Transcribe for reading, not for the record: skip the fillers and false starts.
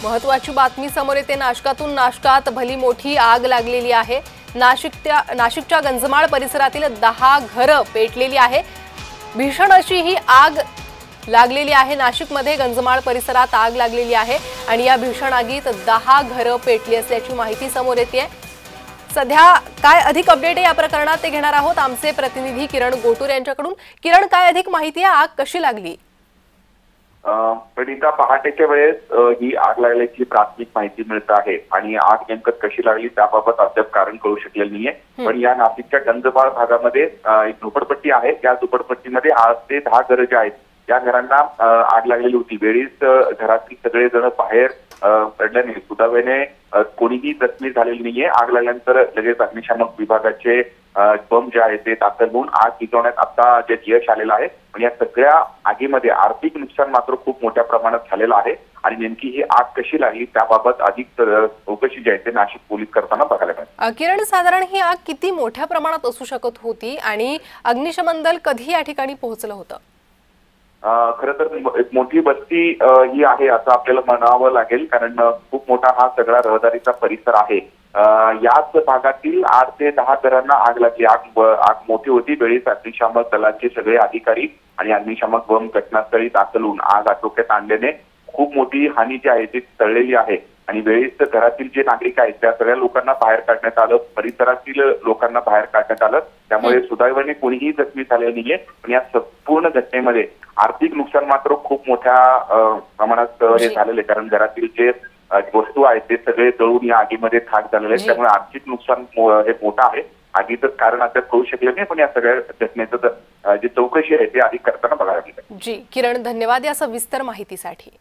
महत्त्वाची बातमी समोर येते नाशकातून। नाशकात भली मोठी आग लागलेली आहे। नाशिकच्या गंजमाळ परिसरातील 10 घरं पेटलेली आहे। भीषण अशी ही आग लागलेली आहे। नाशिकमध्ये गंजमाळ परिसरात आग लागलेली आहे आणि या भीषण आगीत 10 घरं पेटली असल्याची माहिती समोर येते। सध्या काय अधिक अपडेट आहे या प्रकरणात ते घेणार आहोत आमचे प्रतिनिधी किरण गोटूर यांच्याकडून। किरण, काय अधिक माहिती आहे? आग कशी लागली? प्रणिता, पहाटेच्या वेळेस ही आग लागल्याची प्राथमिक माहिती मिळत आहे आणि आग नेमकं कशी लागली त्याबाबत अद्याप कारण कळू शकलेलं नाहीये। पण या नाशिकच्या गंजमाळ भागामध्ये एक झोपडपट्टी आहे। त्या झोपडपट्टीमध्ये 8 ते 10 घरं जी आहेत त्या घरांना आग लागलेली होती। वेळीच घरातील सगळेजण बाहेर पडल्याने सुदैवाने कोणीही जखमी झालेली नाहीये। आग लागल्यानंतर लगेच अग्निशामक विभागाचे बंब जे आहे ते दाखल होऊन आग विझवण्यात आता जे यश आलेलं आहे। पण या सगळ्या आगीमध्ये आर्थिक नुकसान मात्र खूप मोठ्या प्रमाणात झालेलं आहे आणि नेमकी ही आग कशी लागली त्याबाबत अधिक चौकशी जी आहे ते नाशिक पोलीस करताना बघायला मिळाली। किरण, साधारण ही आग किती मोठ्या प्रमाणात असू शकत होती आणि अग्निशमन दल कधी या ठिकाणी पोहोचलं होतं? खरं तर एक मोठी वस्ती ही आहे असं आपल्याला म्हणावं लागेल, कारण खूप मोठा हा सगळा रहदारीचा परिसर आहे। याच भागातील 8 ते 10 घरांना आग लागली। आग मोठी होती। वेळीच अग्निशामक दलाचे सगळे अधिकारी आणि अग्निशामक बंब घटनास्थळी दाखल होऊन आग आटोक्यात आणल्याने खूप मोठी हानी जी आहे ती टळलेली आहे आणि वेळीच घरातील जे नागरिक आहेत त्या सगळ्या लोकांना बाहेर काढण्यात आलं। परिसरातील लोकांना बाहेर काढण्यात आलं। त्यामुळे सुदैवाने कोणीही जखमी झालेलं नाहीये। पण या संपूर्ण घटनेमध्ये आर्थिक नुकसान मात्र खूप मोठ्या प्रमाणात हे झालेले, कारण घरातील जे वस्तू आहेत ते सगळे जळून या आगीमध्ये खाक झालेले आहेत। त्यामुळे आर्थिक नुकसान हे मोठं आहे। आगीचं कारण अद्याप कळू शकले नाही, पण या सगळ्या घटनेचं जी चौकशी आहे ते अधिक करताना बघायला मिळते। जी किरण, धन्यवाद या सविस्तर माहितीसाठी।